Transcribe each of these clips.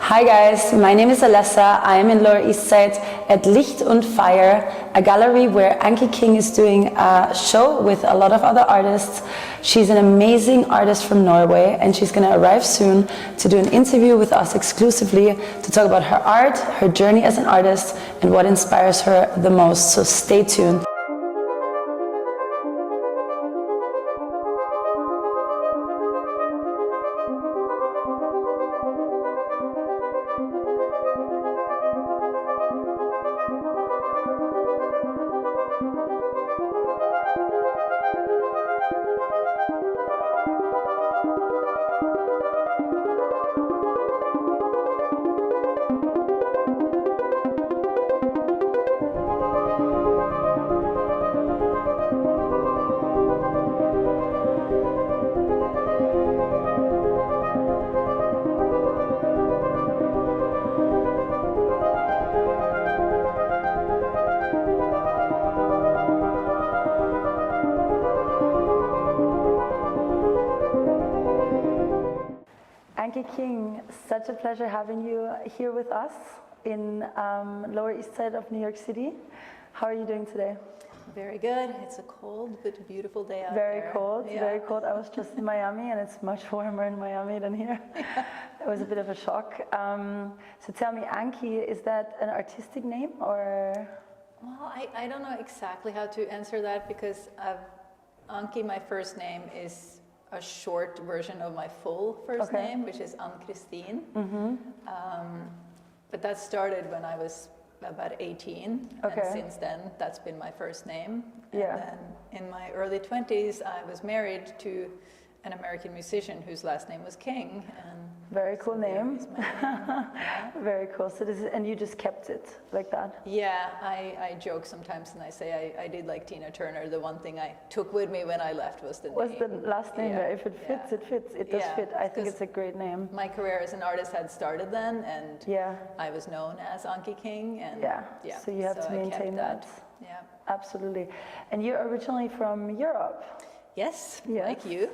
Hi guys, my name is Alessa. I am in Lower East Side at Licht und Fire, a gallery where Anki King is doing a show with a lot of other artists. She's an amazing artist from Norway and she's going to arrive soon to do an interview with us exclusively to talk about her art, her journey as an artist and what inspires her the most. So stay tuned. Anki King, such a pleasure having you here with us in Lower East Side of New York City. How are you doing today? Very good. It's a cold but beautiful day out very there. Cold, yeah. Very cold. I was just in Miami and it's much warmer in Miami than here. Yeah. It was a bit of a shock. So tell me, Anki, is that an artistic name or? Well, I don't know exactly how to answer that because Anki, my first name, is a short version of my full first name, which is Ankis. But that started when I was about 18, and since then that's been my first name. And then in my early 20s, I was married to an American musician whose last name was King. And very cool name. Yeah. Very cool. So this is, and you just kept it like that? Yeah, I joke sometimes and I say I did like Tina Turner. The one thing I took with me when I left was the name. Was the last name there? If it fits, it fits. It does fit. I think it's a great name. My career as an artist had started then, and I was known as Anki King. And so you have to maintain that. Yeah, absolutely. And you're originally from Europe. Yes, like you.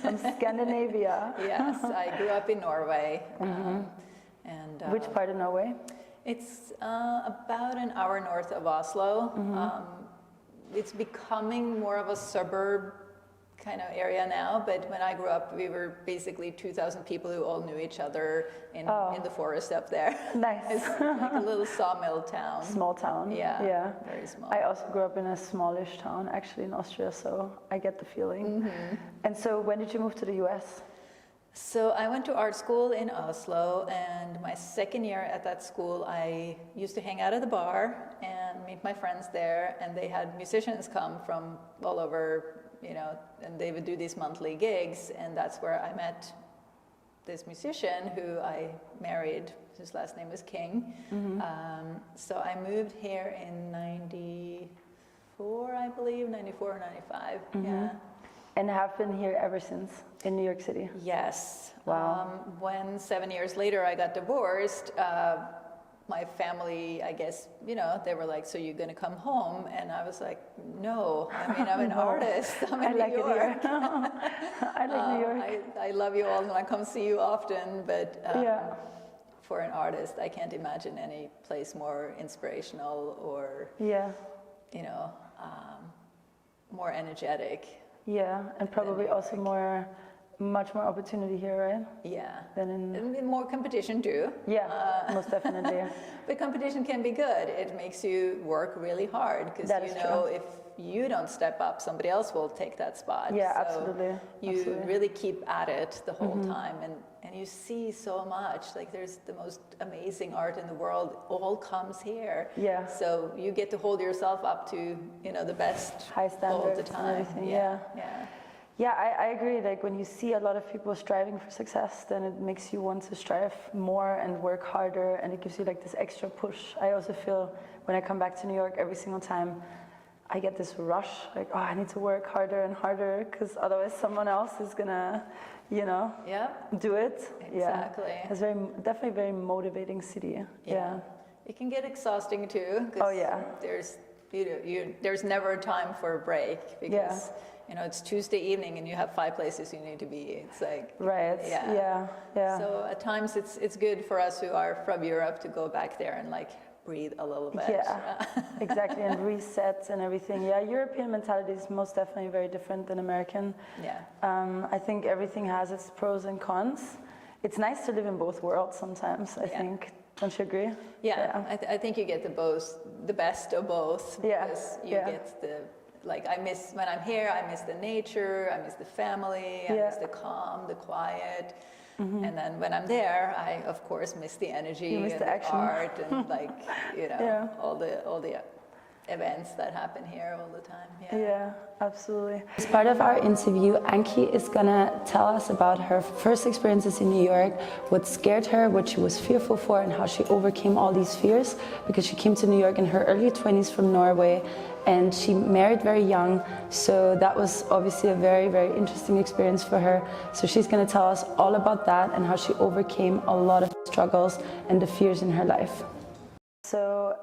From Scandinavia. Yes, I grew up in Norway. And which part of Norway? It's about an hour north of Oslo. It's becoming more of a suburb kind of area now, but when I grew up, we were basically 2,000 people who all knew each other in the forest up there. Nice. It's like a little sawmill town. Small town. Yeah, very small. I also grew up in a smallish town, actually in Austria, so I get the feeling. And so when did you move to the US? So I went to art school in Oslo, and my second year at that school, I used to hang out at the bar and meet my friends there, and they had musicians come from all over, you know, and they would do these monthly gigs, and that's where I met this musician who I married, whose last name was King. So I moved here in 94, I believe, 94 or 95, yeah. And have been here ever since in New York City? Yes. Wow. When 7 years later I got divorced, my family, I guess, you know, they were like, so you're going to come home? And I was like, no, I mean, I'm an artist. I'm in New York. I like New York. I love you all and I come see you often, but for an artist, I can't imagine any place more inspirational or, you know, more energetic. Yeah, and probably also much more opportunity here, right? Yeah, than and more competition too. Yeah, most definitely. But competition can be good. It makes you work really hard because you know if you don't step up, somebody else will take that spot. Yeah, so absolutely. You really keep at it the whole time, and you see so much. Like there's the most amazing art in the world. All comes here. Yeah. So you get to hold yourself up to the best high standards all the time. And everything. Yeah. Yeah, I agree. Like when you see a lot of people striving for success, then it makes you want to strive more and work harder, and it gives you like this extra push. I also feel when I come back to New York every single time, I get this rush, like, oh, I need to work harder and harder because otherwise someone else is gonna, do it. Exactly. Yeah. It's definitely a very motivating city. Yeah. It can get exhausting too. There's there's never a time for a break because it's Tuesday evening and you have 5 places you need to be. It's like yeah. So at times it's good for us who are from Europe to go back there and like breathe a little bit. Yeah, exactly, and reset and everything. Yeah, European mentality is most definitely very different than American. Yeah. I think everything has its pros and cons. It's nice to live in both worlds sometimes, I think. Don't you agree? Yeah, I think you get the best of both. Because you get when I'm here, I miss the nature, I miss the family, I miss the calm, the quiet. And then when I'm there, I of course miss the energy and the art and all the events that happen here all the time. Yeah, absolutely. As part of our interview, Anki is gonna tell us about her first experiences in New York, what scared her, what she was fearful for, and how she overcame all these fears, because she came to New York in her early 20s from Norway, and she married very young, so that was obviously a very, very interesting experience for her. So she's gonna tell us all about that and how she overcame a lot of struggles and the fears in her life. So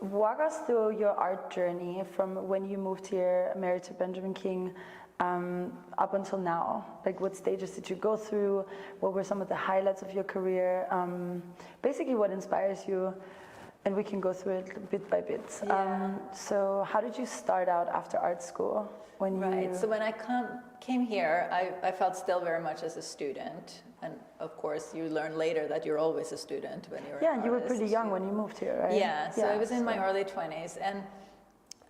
walk us through your art journey from when you moved here, married to Benjamin King, up until now. Like, what stages did you go through? What were some of the highlights of your career? Basically, what inspires you? And we can go through it bit by bit. So how did you start out after art school? So when I came here, I felt still very much as a student. And of course, you learn later that you're always a student when you're an artist. You were pretty young when you moved here, right? Yeah, so I was in my early 20s. And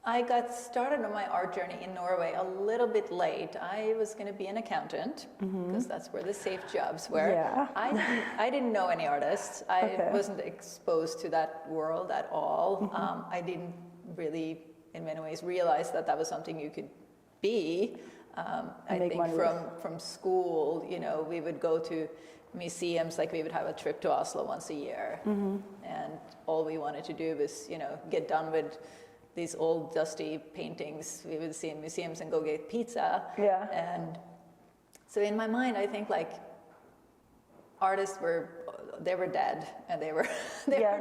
I got started on my art journey in Norway a little bit late. I was going to be an accountant because that's where the safe jobs were. Yeah. I didn't know any artists. I wasn't exposed to that world at all. I didn't really, in many ways, realize that that was something you could be. I think from school, we would go to museums, like we would have a trip to Oslo once a year. And all we wanted to do was, get done with these old dusty paintings we would see in museums and go get pizza. Yeah. And so in my mind, I think like artists were dead and they were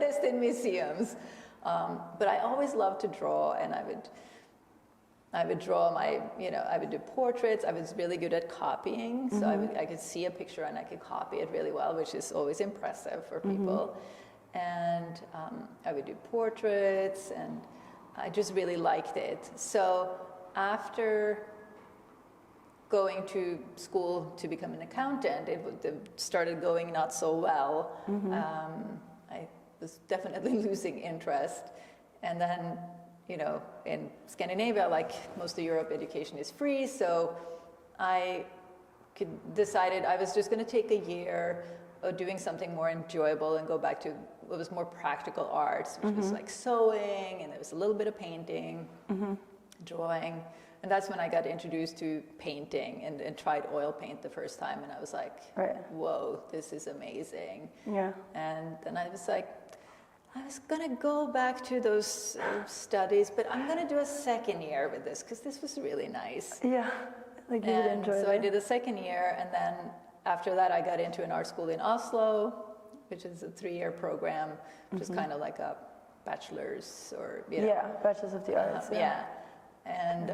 just in museums. But I always loved to draw, and I would draw I would do portraits. I was really good at copying, so I could see a picture and I could copy it really well, which is always impressive for people. And I would do portraits, and I just really liked it. So after going to school to become an accountant, it started going not so well. I was definitely losing interest. And then, in Scandinavia, like most of Europe, education is free. So I decided I was just going to take a year of doing something more enjoyable and go back to what was more practical arts, which was like sewing, and there was a little bit of painting, drawing. And that's when I got introduced to painting and tried oil paint the first time. And I was like, whoa, this is amazing. Yeah. And then I was like, I was going to go back to those studies, but I'm going to do a second year with this because this was really nice. Yeah, like you would enjoy it. So I did a second year, and then after that I got into an art school in Oslo, which is a 3-year program, which is kind of like a bachelor's or, Yeah, bachelor's of the arts. And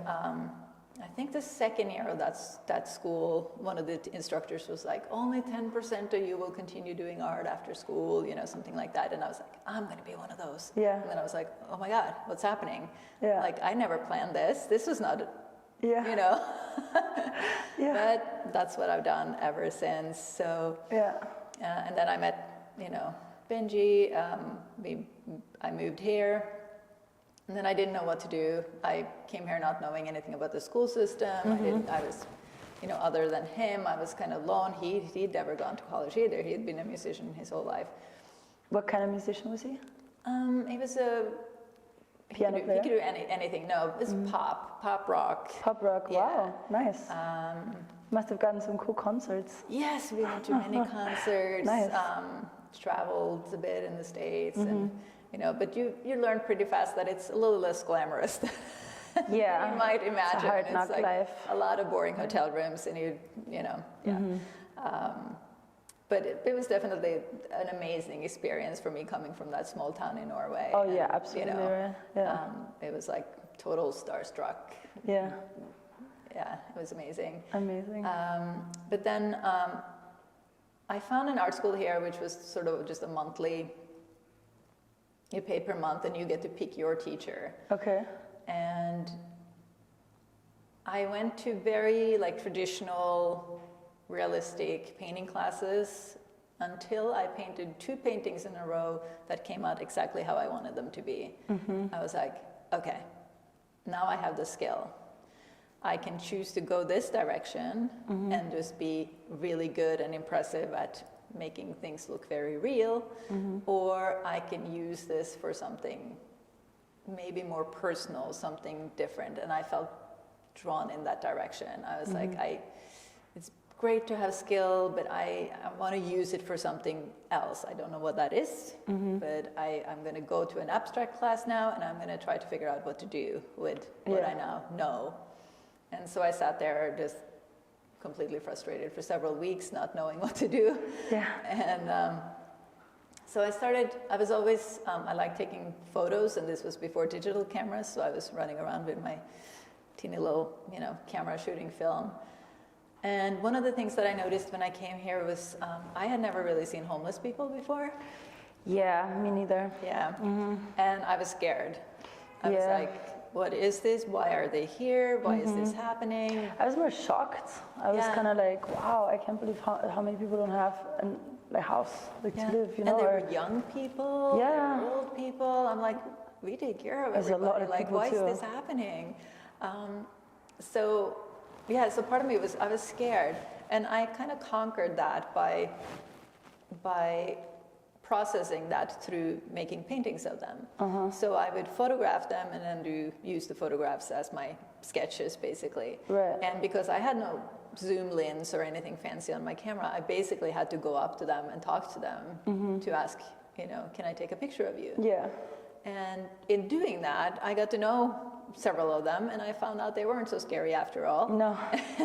I think the second year of that school, one of the instructors was like, only 10% of you will continue doing art after school, something like that. And I was like, I'm going to be one of those. Yeah. And then I was like, oh my God, what's happening? Yeah. Like, I never planned this. This was not, But that's what I've done ever since. So, and then I met, Benji. I moved here. And then I didn't know what to do. I came here not knowing anything about the school system. I was, other than him, I was kind of alone. He'd never gone to college either. He'd been a musician his whole life. What kind of musician was he? He was a piano player. He could do anything. No, it was pop rock. Pop rock. Wow, nice. Must have gotten some cool concerts. Yes, we went to many concerts. Nice. Traveled a bit in the States and. But you learn pretty fast that it's a little less glamorous than you might imagine. It's a hard knock life. A lot of boring hotel rooms, and but it was definitely an amazing experience for me coming from that small town in Norway. Oh, yeah, absolutely, right. Yeah. It was like total starstruck. Yeah. Yeah, it was amazing. Amazing. But then I found an art school here, which was sort of just a monthly, you pay per month and you get to pick your teacher. Okay. And I went to very like traditional, realistic painting classes until I painted 2 paintings in a row that came out exactly how I wanted them to be. I was like, okay, now I have the skill. I can choose to go this direction and just be really good and impressive at making things look very real, or I can use this for something maybe more personal, something different. And I felt drawn in that direction. I was like, it's great to have skill, but I want to use it for something else. I don't know what that is, but I'm going to go to an abstract class now, and I'm going to try to figure out what to do with what I now know. And so I sat there just completely frustrated for several weeks, not knowing what to do. Yeah. And so I was always, I like taking photos, and this was before digital cameras, so I was running around with my teeny little, camera shooting film. And one of the things that I noticed when I came here was I had never really seen homeless people before. Yeah, me neither. Yeah. And I was scared. I was like, what is this? Why are they here? Why is this happening? I was more shocked. I was kind of like, wow, I can't believe how many people don't have a house to live, And they were young people, they were old people. I'm like, we take care of everybody. There's a lot of like, people why too. is this happening? So part of me was, I was scared. And I kind of conquered that by processing that through making paintings of them. So I would photograph them and then use the photographs as my sketches, basically. Right. And because I had no zoom lens or anything fancy on my camera, I basically had to go up to them and talk to them to ask, can I take a picture of you? Yeah. And in doing that, I got to know several of them, and I found out they weren't so scary after all. No.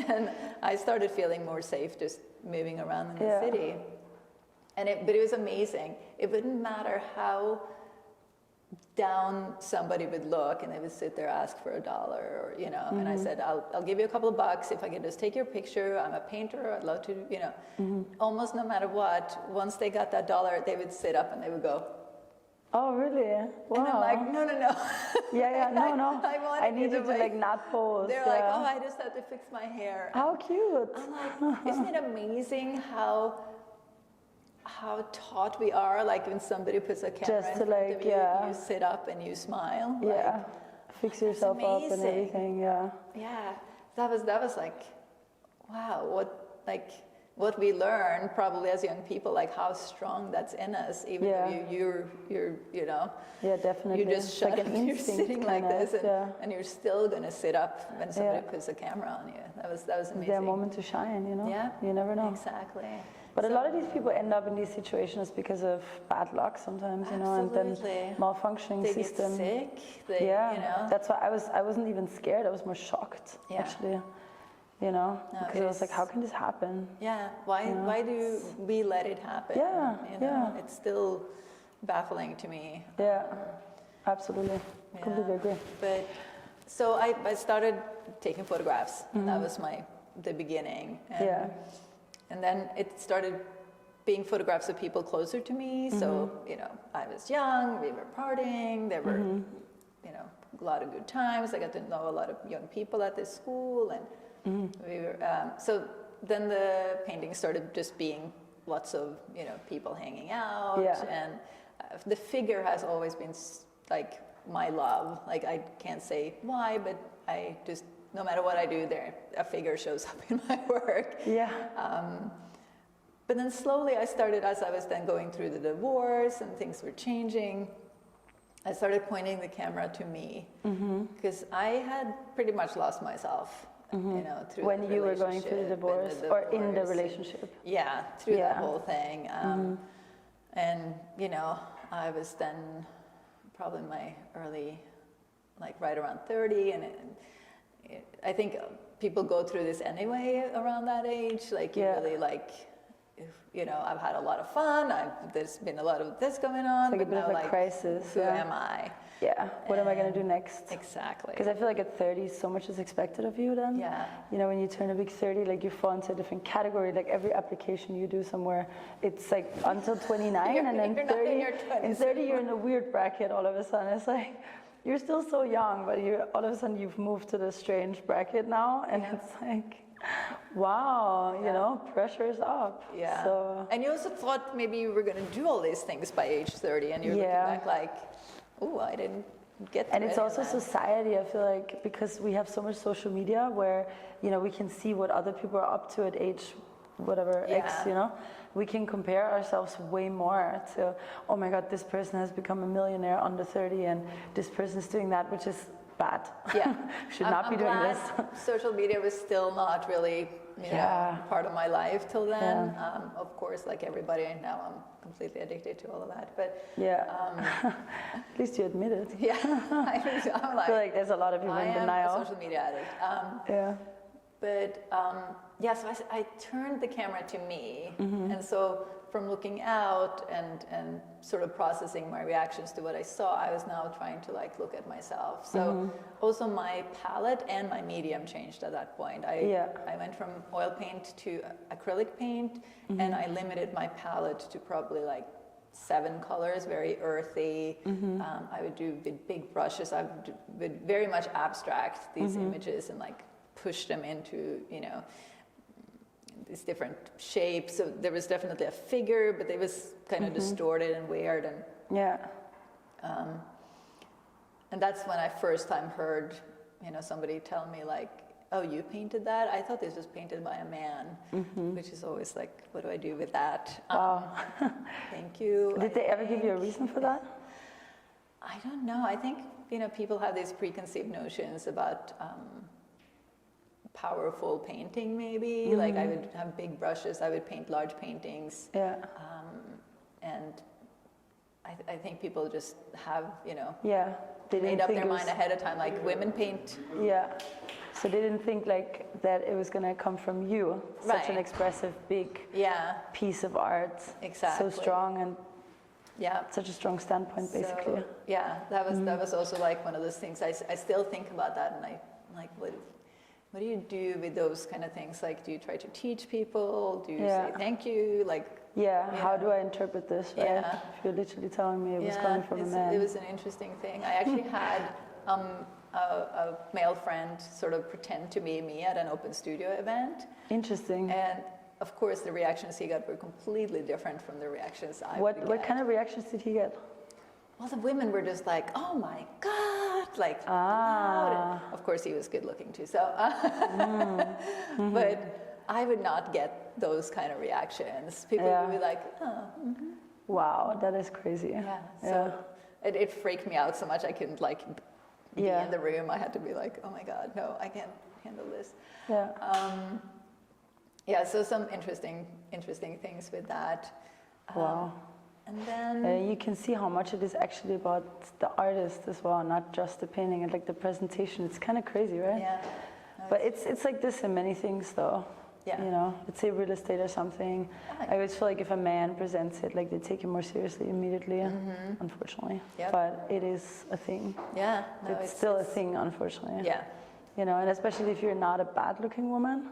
And I started feeling more safe just moving around in the city. But it was amazing. It wouldn't matter how down somebody would look, and they would sit there, ask for $1, or and I said, I'll give you a couple of bucks if I can just take your picture. I'm a painter. I'd love to, Almost no matter what, once they got that $1, they would sit up and they would go, oh, really? Wow. and I'm like, no. No. I need you to like not pose. They're like, oh, I just have to fix my hair. How cute. I'm like, isn't it amazing how taught we are? Like when somebody puts a camera Just in to front of you, you sit up and you smile. Yeah. Fix yourself up and everything. Yeah. Yeah. That was like, wow. What we learn probably as young people, like how strong that's in us, even though you're Yeah, definitely. you just shut up and you're sitting like this, and you're still gonna sit up when somebody puts a camera on you. That was amazing. Their moment to shine, Yeah. You never know. Exactly. But a lot of these people end up in these situations because of bad luck sometimes, and then malfunctioning system. They get sick. That's why I wasn't even scared. I was more shocked, actually. Because I was like, how can this happen? Yeah, why do we let it happen? Yeah, It's still baffling to me. Yeah, absolutely. Completely agree. But so I started taking photographs. That was the beginning. And then it started being photographs of people closer to me. So, I was young, we were partying, there were, a lot of good times. I got to know a lot of young people at this school, and we were, so then the painting started just being lots of, people hanging out. And the figure has always been like my love. Like I can't say why, but I just, no matter what I do there, a figure shows up in my work. Yeah. But then slowly I started, as I was then going through the divorce and things were changing, I started pointing the camera to me. Because I had pretty much lost myself. Through when you were going through the divorce or in the relationship. Yeah, through that whole thing. And, I was then probably in my early, like right around 30. And I think people go through this anyway around that age. Like you really you know, I've had a lot of fun. There's been a lot of this going on. It's like a bit now, of a like, crisis. Who am I? Yeah. What am I going to do next? Exactly. Because I feel like at 30, so much is expected of you then. Yeah. You know, when you turn a big 30, like you fall into a different category. Like every application you do somewhere, it's like until 29, and then you're 30. Not in your 20s. In 30, you're in a weird bracket all of a sudden. It's like you're still so young, but you all of a sudden you've moved to this strange bracket now, and it's like, wow, you know, pressure's up. Yeah. So, and you also thought maybe you were going to do all these things by age 30, and you're looking back like, oh, I didn't get to and it's also society, I feel like, because we have so much social media where, you know, we can see what other people are up to at age whatever X, you know, we can compare ourselves way more to, oh my God, this person has become a millionaire under 30, and this person is doing that, which is bad. Yeah. Should not be doing this. Social media was still not really, you know, part of my life till then. Of course, like everybody, now I'm completely addicted to all of that. But at least you admit it. Yeah, I feel like there's a lot of people in denial. I am a social media addict. But so I turned the camera to me, and so from looking out and sort of processing my reactions to what I saw, I was now trying to like look at myself. So also my palette and my medium changed at that point. I went from oil paint to acrylic paint, and I limited my palette to probably like 7 colors, very earthy. I would do with big brushes. I would very much abstract these images and like push them into, you know, these different shapes. So there was definitely a figure, but it was kind of distorted and weird. And and that's when I first time heard, you know, somebody tell me like, oh, you painted that? I thought this was painted by a man, which is always like, what do I do with that? Thank you. Did they ever give you a reason for that? I don't know. I think, you know, people have these preconceived notions about powerful painting, maybe. Like I would have big brushes, I would paint large paintings. And I think people just have, you know, they made up their mind ahead of time, like women paint. So they didn't think like that it was going to come from you. Such an expressive, big piece of art. Exactly. So strong and such a strong standpoint, basically. So, that was also like one of those things. I still think about that, and I'm like, what do you do with those kind of things? Like, do you try to teach people? Do you say thank you? Like, how do I interpret this, right? If you're literally telling me it was coming from a man. It was an interesting thing. I actually had a male friend sort of pretend to be me at an open studio event. Interesting. And of course, the reactions he got were completely different from the reactions I would get. What kind of reactions did he get? Well, the women were just like, oh my God, like loud. And of course, he was good looking too, so. But I would not get those kind of reactions. People would be like, oh. Wow, that is crazy. So it freaked me out so much I couldn't like be in the room. I had to be like, oh my God, no, I can't handle this. So some interesting things with that. Wow. And then you can see how much it is actually about the artist as well, not just the painting and like the presentation. It's kind of crazy, right? No, but it's like this in many things, though. You know, let's say real estate or something. I always feel like if a man presents it, like they take it more seriously immediately, unfortunately. But it is a thing. It's still a thing, unfortunately. You know, and especially if you're not a bad-looking woman.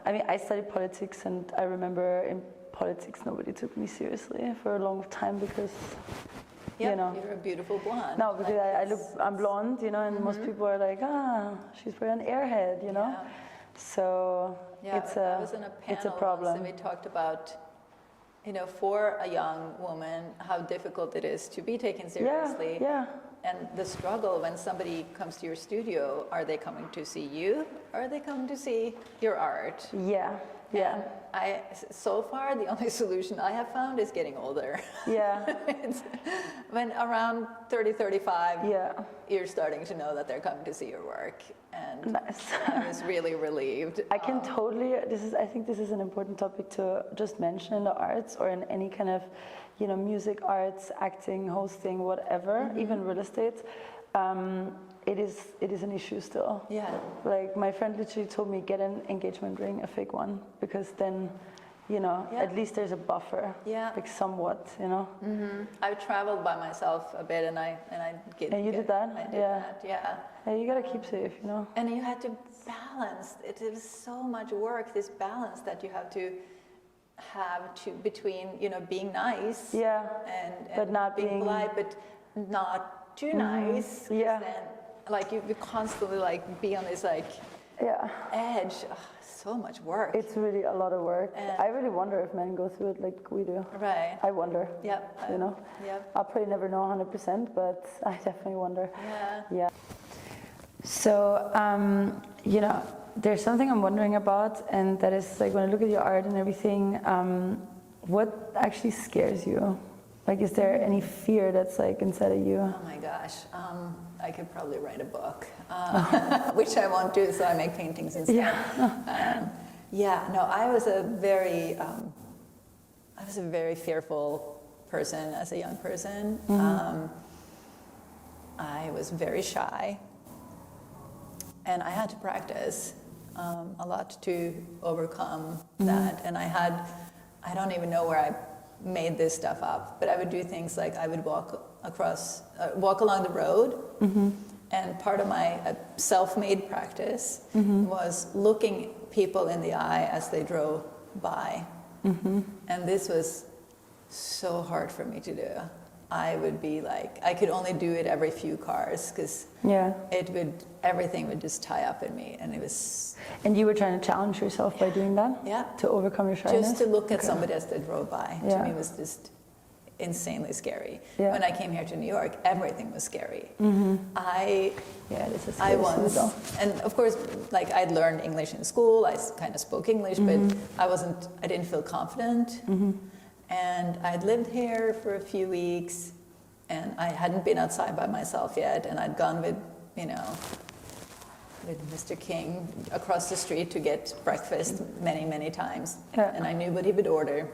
I mean, I studied politics, and I remember in politics nobody took me seriously for a long time because you know, you're a beautiful blonde. no, because I'm blonde, you know, and most people are like, she's probably an airhead, you know. So it's I was in a panel it's a problem. Once, and we talked about, you know, for a young woman, how difficult it is to be taken seriously. And the struggle when somebody comes to your studio, are they coming to see you, or are they coming to see your art? And so far, the only solution I have found is getting older. When around 30, 35, you're starting to know that they're coming to see your work. And I was really relieved. I can totally, I think this is an important topic to just mention in the arts or in any kind of, you know, music, arts, acting, hosting, whatever, even real estate. It is an issue still. Like my friend literally told me, get an engagement ring, a fake one, because then you know, Yeah. at least there's a buffer, Yeah. like somewhat, you know. I've traveled by myself a bit, and I get. And you did that? I did Yeah. that. Yeah. Hey, you gotta keep safe, you know. And you had to balance. It is so much work. This balance that you have to between, you know, being nice. Yeah. And But not being being- polite, but not too nice. 'Cause Yeah. Then, like you constantly like be on this like Yeah. edge. Oh, so much work. It's really a lot of work. And- I really wonder if men go through it like we do. Right. I wonder. Yep. You know? Yep. I'll probably never know 100%, but I definitely wonder. Yeah. Yeah. So, you know, there's something I'm wondering about, and that is like when I look at your art and everything, what actually scares you? Like, is there any fear that's like inside of you? Oh my gosh, I could probably write a book, which I won't do, so I make paintings instead. Yeah. No, I was a very fearful person as a young person. I was very shy, and I had to practice a lot to overcome that. And I don't even know where I made this stuff up, but I would do things like I would walk along the road, and part of my self-made practice was looking people in the eye as they drove by. And this was so hard for me to do. I would be like, I could only do it every few cars because everything would just tie up in me, and it was. And you were trying to challenge yourself by doing that? Yeah. To overcome your shyness? Just to look at somebody as they drove by, Yeah. to me was just insanely scary. Yeah. When I came here to New York, everything was scary. This is I scary once, though. and of course, like I'd learned English in school, I kind of spoke English, but I didn't feel confident. And I'd lived here for a few weeks, and I hadn't been outside by myself yet, and I'd gone with Mr. King across the street to get breakfast many, many times. Yeah. And I knew what he would order.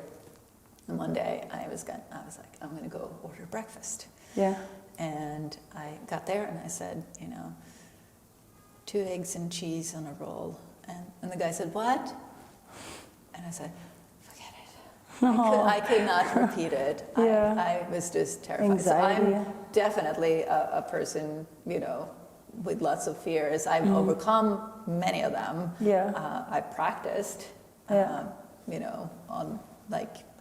And one day I was like, I'm going to go order breakfast. Yeah. And I got there and I said, 2 eggs and cheese on a roll. And the guy said, what? And I said, forget it. I could not repeat it. Yeah. I was just terrified. Anxiety. So I'm definitely a person, with lots of fears. I've overcome many of them. Yeah. I practiced, Yeah.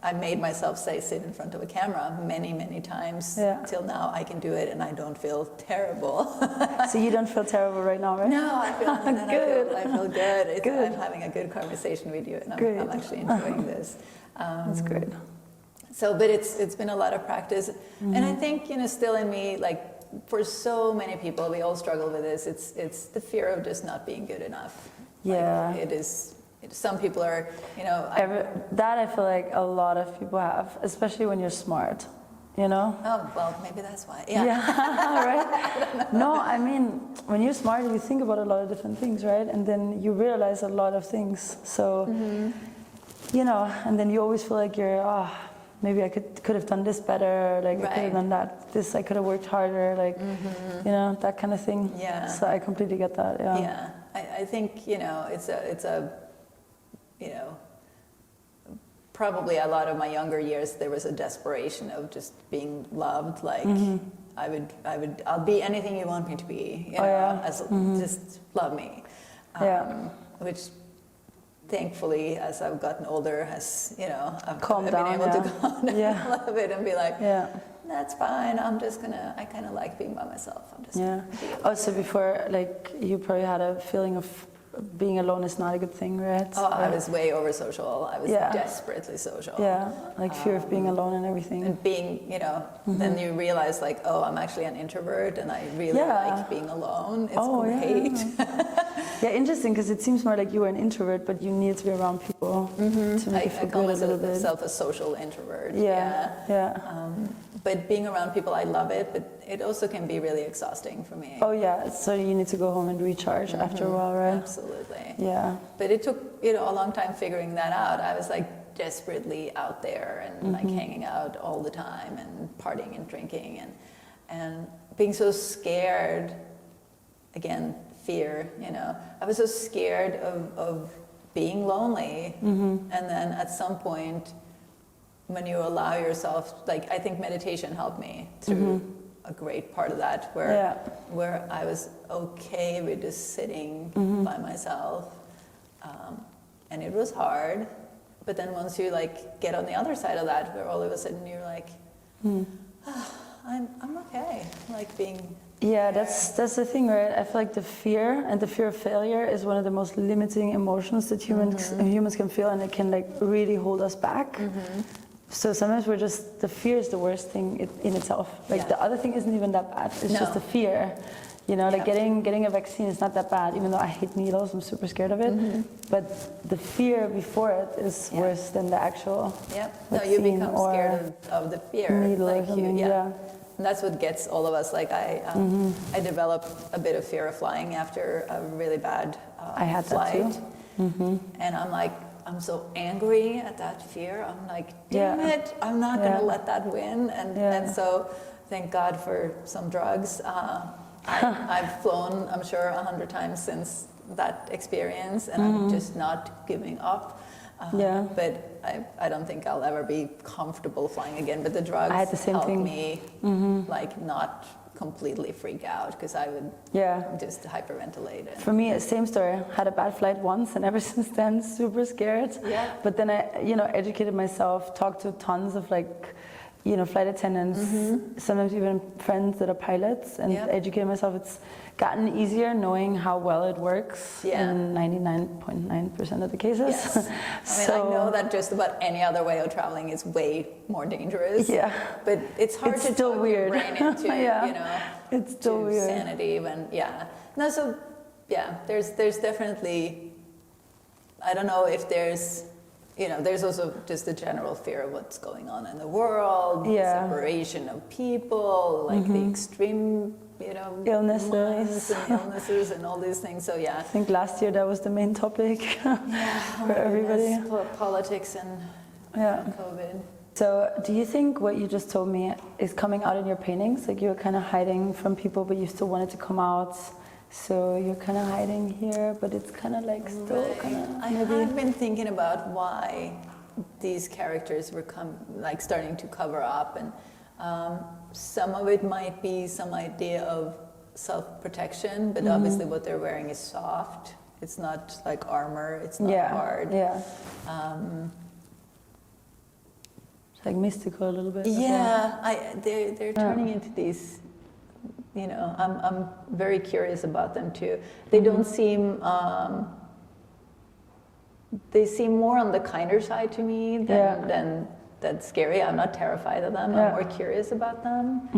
I made myself sit in front of a camera many, many times. Yeah. Till now I can do it and I don't feel terrible. So you don't feel terrible right now, right? No, I feel Good. I feel good. Good. I'm having a good conversation with you, and Great. I'm actually enjoying this. That's great. So, but it's been a lot of practice, and I think still in me, like for so many people, we all struggle with this. It's the fear of just not being good enough. Yeah. Like, it is. Some people are, That I feel like a lot of people have, especially when you're smart, Oh, well, maybe that's why. Yeah. Right? No, I mean, when you're smart, you think about a lot of different things, right? And then you realize a lot of things. So, and then you always feel like maybe I could have done this better, like I could have done that. This, I could have worked harder, like, that kind of thing. Yeah. So I completely get that, yeah. Yeah. I think, it's a probably a lot of my younger years, there was a desperation of just being loved. Like I'll be anything you want me to be, just love me. Which thankfully, as I've gotten older, I've Calmed been down, able to calm down a little bit and be like, that's fine. I kind of like being by myself. I'm just Also, before, like, you probably had a feeling of being alone is not a good thing, right? Oh, I was way over social. I was desperately social. Yeah, like fear of being alone and everything. And being, then you realize like, oh, I'm actually an introvert and I really like being alone. It's great. Yeah, interesting, because it seems more like you were an introvert, but you need to be around people to make you feel I call good a little bit. myself a social introvert. Yeah. But being around people, I love it, but it also can be really exhausting for me. Oh yeah, so you need to go home and recharge after a while, right? Absolutely. Yeah. But it took, a long time figuring that out. I was like desperately out there and like hanging out all the time and partying and drinking and being so scared. Again, fear, I was so scared of being lonely. And then at some point, when you allow yourself, like, I think meditation helped me through a great part of that, where I was okay with just sitting by myself. And it was hard, but then once you like get on the other side of that, where all of a sudden you're like, I'm okay, like being. Yeah, that's the thing, right? I feel like the fear and the fear of failure is one of the most limiting emotions that humans can feel, and it can like really hold us back. So sometimes the fear is the worst thing in itself. Like the other thing isn't even that bad. It's just the fear. You know, like getting a vaccine is not that bad, even though I hate needles, I'm super scared of it. But the fear before it is worse than the actual vaccine. You become scared of the fear. Needle like or something, And that's what gets all of us. Like I developed a bit of fear of flying after a really bad I had flight. that too. And I'm like, I'm so angry at that fear. I'm like, damn it, I'm not going to let that win. And so thank God for some drugs. I've flown, I'm sure, 100 times since that experience, and I'm just not giving up. But I don't think I'll ever be comfortable flying again. But the drugs helped me like not completely freak out, because I would just hyperventilate. For me, same story. Had a bad flight once, and ever since then, super scared. But then I, educated myself, talked to tons of like, flight attendants, sometimes even friends that are pilots, and educated myself. It's gotten easier knowing how well it works in 99.9% of the cases. I know that just about any other way of traveling is way more dangerous. But it's hard to still talk weird. your brain into, it's still weird. Sanity when, there's definitely, I don't know if there's, there's also just a general fear of what's going on in the world, separation of people, like the extreme, illnesses and all these things. So I think last year that was the main topic for everybody. Politics and COVID. So do you think what you just told me is coming out in your paintings? Like you were kind of hiding from people, but you still wanted to come out. So you're kind of hiding here, but it's kind of like still kind of. I have been thinking about why these characters were starting to cover up, and some of it might be some idea of self-protection, but obviously what they're wearing is soft. It's not like armor. It's not hard. It's like mystical a little bit. They're turning into these. I'm very curious about them too. They don't seem. They seem more on the kinder side to me than scary. I'm not terrified of them. I'm more curious about them,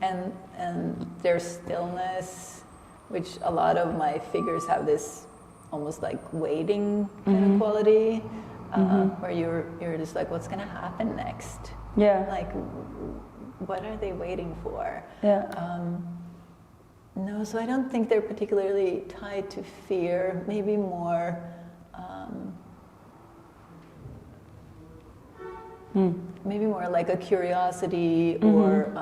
and their stillness, which a lot of my figures have this almost like waiting kind of quality, where you're just like, what's gonna happen next? Like, what are they waiting for? No, so I don't think they're particularly tied to fear. Maybe more. Maybe more like a curiosity, or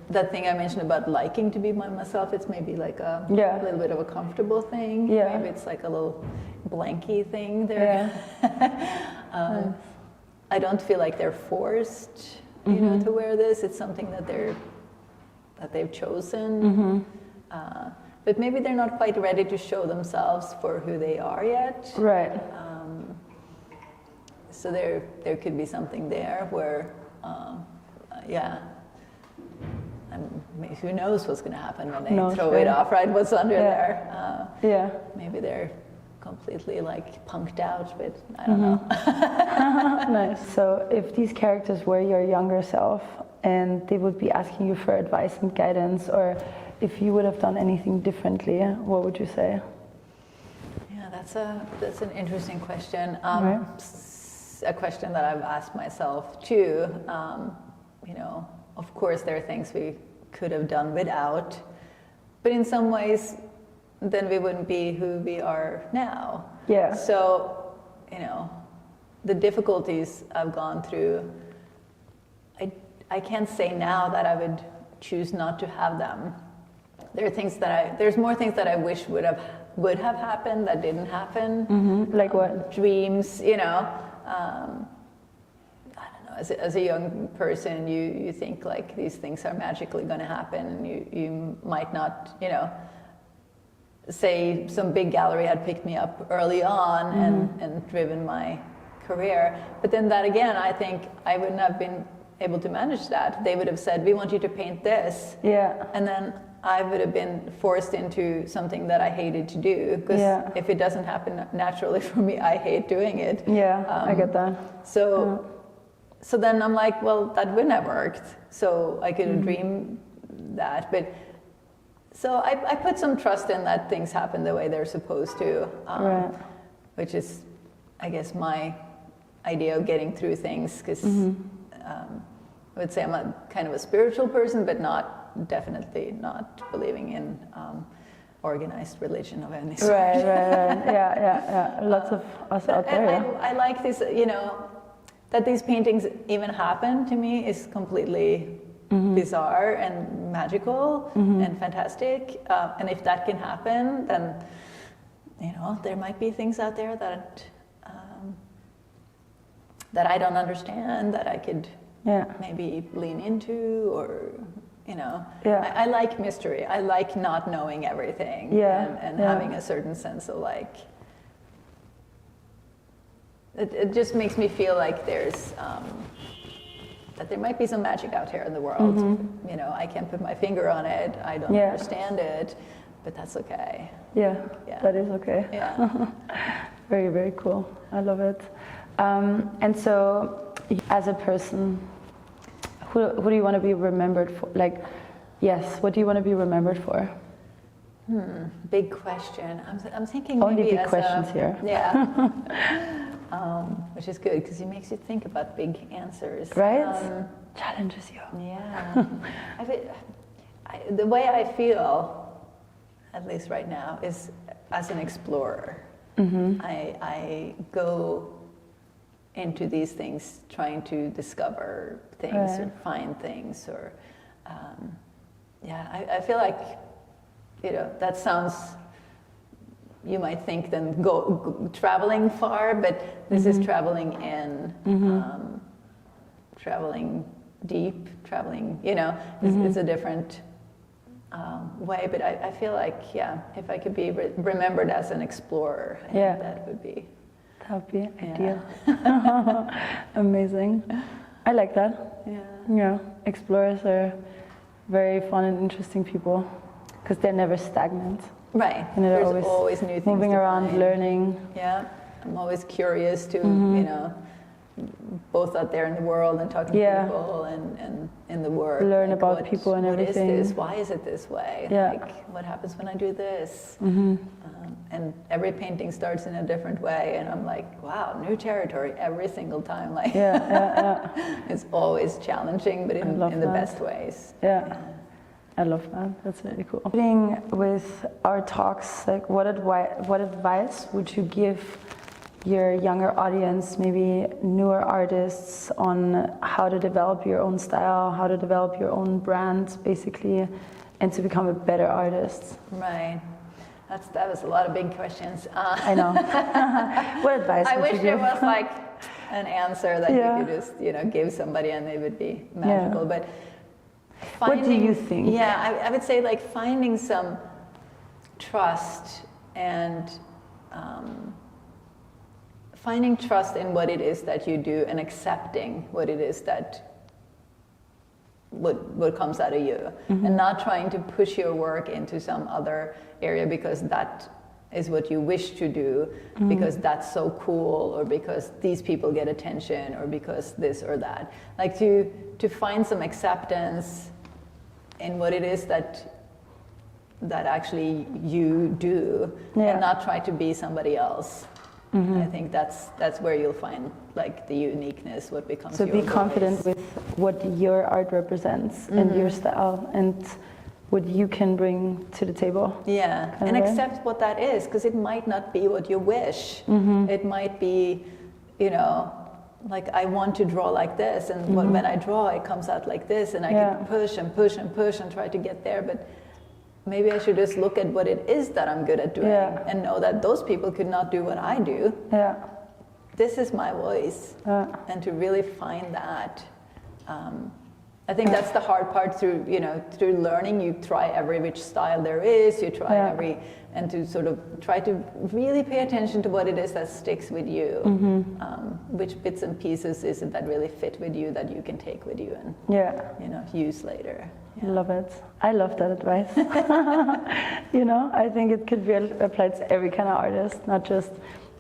that thing I mentioned about liking to be by myself. It's maybe like a little bit of a comfortable thing. Maybe it's like a little blanky thing there. I don't feel like they're forced, to wear this. It's something that they've chosen. But maybe they're not quite ready to show themselves for who they are yet. Right. So there could be something there where, who knows what's going to happen when they throw it off, right? What's under there? Maybe they're completely like punked out, but I don't know. Nice. So if these characters were your younger self and they would be asking you for advice and guidance, or if you would have done anything differently, what would you say? Yeah, that's an interesting question. A question that I've asked myself too. Of course there are things we could have done without, but in some ways then we wouldn't be who we are now. So, the difficulties I've gone through, I can't say now that I would choose not to have them. There's more things that I wish would have would have happened that didn't happen. Like what? Dreams, you know. I don't know, as a young person, you think like these things are magically going to happen, and you might not, you know, say some big gallery had picked me up early on and driven my career. But then that again, I think I wouldn't have been able to manage that. They would have said, we want you to paint this. Yeah. And then I would have been forced into something that I hated to do, because if it doesn't happen naturally for me, I hate doing it. Yeah, I get that. So then I'm like, well, that wouldn't have worked. So I could have dreamed that. But so I put some trust in that things happen the way they're supposed to, which is, I guess, my idea of getting through things, because I would say I'm a kind of a spiritual person, but definitely not believing in organized religion of any sort. Right. Yeah. Lots of us out there. I like this, you know, that these paintings even happen to me is completely bizarre and magical and fantastic. And if that can happen, then, you know, there might be things out there that that I don't understand, that I could maybe lean into, or, you know. I like mystery. I like not knowing everything and having a certain sense of like, it just makes me feel like there's that there might be some magic out here in the world. You know, I can't put my finger on it, I don't understand it, but that's okay. Yeah, that is okay. Very, very cool. I love it. And so, as a person, who do you want to be remembered for? Like, yes, what do you want to be remembered for? Big question. I'm thinking only maybe big questions here. Yeah. Which is good, because it makes you think about big answers. Right? Challenges you. Yeah. The way I feel, at least right now, is as an explorer. I go into these things trying to discover things or find things, or I feel like, you know, that sounds, you might think then go traveling far, but this is traveling in, traveling deep, traveling, you know, it's a different way. But I feel like, if I could be remembered as an explorer, I think that would be ideal. Amazing. I like that. Yeah. Explorers are very fun and interesting people, because they're never stagnant. Right. And There's always new things moving to around, find. learning. Yeah. I'm always curious to, you know, both out there in the world and talking to people and in the work. Learn like about people and everything. What is this? Why is it this way? Like, what happens when I do this? And every painting starts in a different way, and I'm like, wow, new territory every single time. Like, it's always challenging, but in the best ways. I love that. That's really cool. With our talks, like, what advice would you give your younger audience, maybe newer artists, on how to develop your own style, how to develop your own brand, basically, and to become a better artist? Right. That was a lot of big questions. I know. What advice would you give? I wish there was like an answer that you could just, you know, give somebody and they would be magical. But what do you think? Yeah, I would say like finding some trust and finding trust in what it is that you do, and accepting what it is that what comes out of you, and not trying to push your work into some other area because that is what you wish to do, because that's so cool, or because these people get attention, or because this or that. Like to find some acceptance in what it is that actually you do, and not try to be somebody else. I think that's where you'll find like the uniqueness, what becomes your voice. So be confident with what your art represents and your style and what you can bring to the table. Yeah, and accept what that is, because it might not be what you wish. It might be, you know, like I want to draw like this, and when I draw it comes out like this, and I can push and push and push and try to get there, but maybe I should just look at what it is that I'm good at doing and know that those people could not do what I do. Yeah. This is my voice. And to really find that. I think that's the hard part through learning. You try every which style there is, you try and to sort of try to really pay attention to what it is that sticks with you. Which bits and pieces is it that really fit with you that you can take with you and use later. Yeah. Love it. I love that advice. I think it could be applied to every kind of artist, not just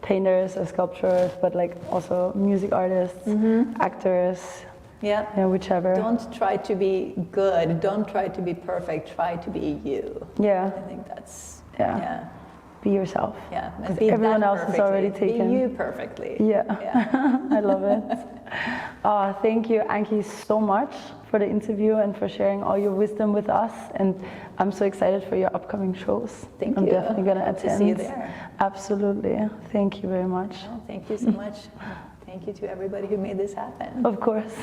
painters or sculptors, but like also music artists, actors. Yeah, whichever. Don't try to be good. Don't try to be perfect. Try to be you. Yeah. I think that's Be yourself. Yeah, and be everyone that else is already taken. Be you perfectly. Yeah. I love it. Thank you, Anki, so much for the interview and for sharing all your wisdom with us. And I'm so excited for your upcoming shows. Thank you. I'm definitely going to attend. To see you there. Absolutely. Thank you very much. Well, thank you so much. Thank you to everybody who made this happen. Of course.